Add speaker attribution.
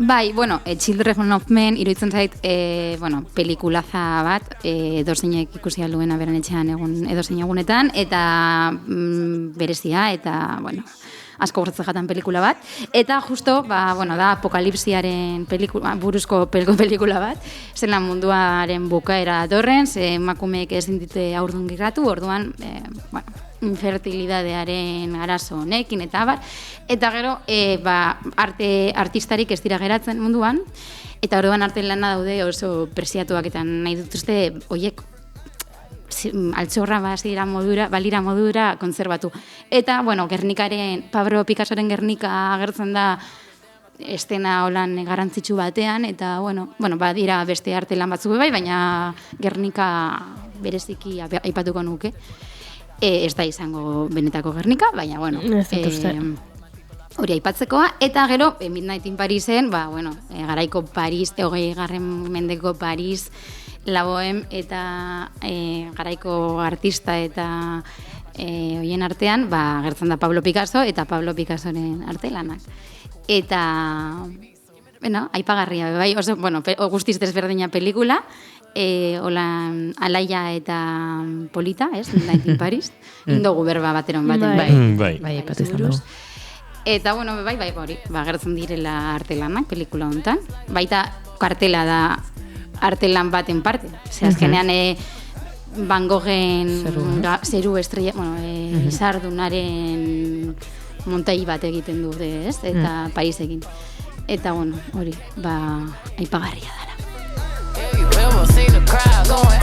Speaker 1: Bai, bueno, Children of Men iruditzen zait, pelikulaza bat, edozeinek ikusi alduena beren etxean edozein egunetan, eta berezia, eta, bueno, asko gustatzen jatan pelikula bat, eta justo, da apokalipsiaren buruzko pelikula bat, zelan munduaren bukaera datorren, ze emakumeek ezin dute haurdun geratu, orduan, infertilidadearen arazo honekin eta abar, eta gero artistarik ez dira geratzen munduan, eta orduan arte lana daude oso presiatuak eta nahi dituzte horiek altxorra balira modura konzerbatu. Eta, Pablo Picassoren Gernika agertzen da estena holan garrantzitsu batean, eta, dira beste arte lan batzuk bai, baina Gernika bereziki aipatuko nuke. Ez da izango benetako Gernika, baina, hori aipatzekoa, eta gero, Midnight in Parisen, garaiko Paris, 20. mendeko Paris, La Bohème eta garaiko artista eta hoien artean, gertzen da Pablo Picasso eta Pablo Picassoren artelanak. Eta, aipagarria, bai, oso, guztiz desberdina pelikula, Alaia eta Polita, ez? Midnight in Paris. Indogu berba bateron baten.
Speaker 2: Bai, ipatizan dugu.
Speaker 1: Eta, hori, gertzen direla artelanak pelikula hontan. Baita kartela da artelan baten parte. Azkenean Van Goghen zeru estrella, izardunaren montai bat egiten du, ez? Eta Parisekin. Eta, hori, aipagarria dara.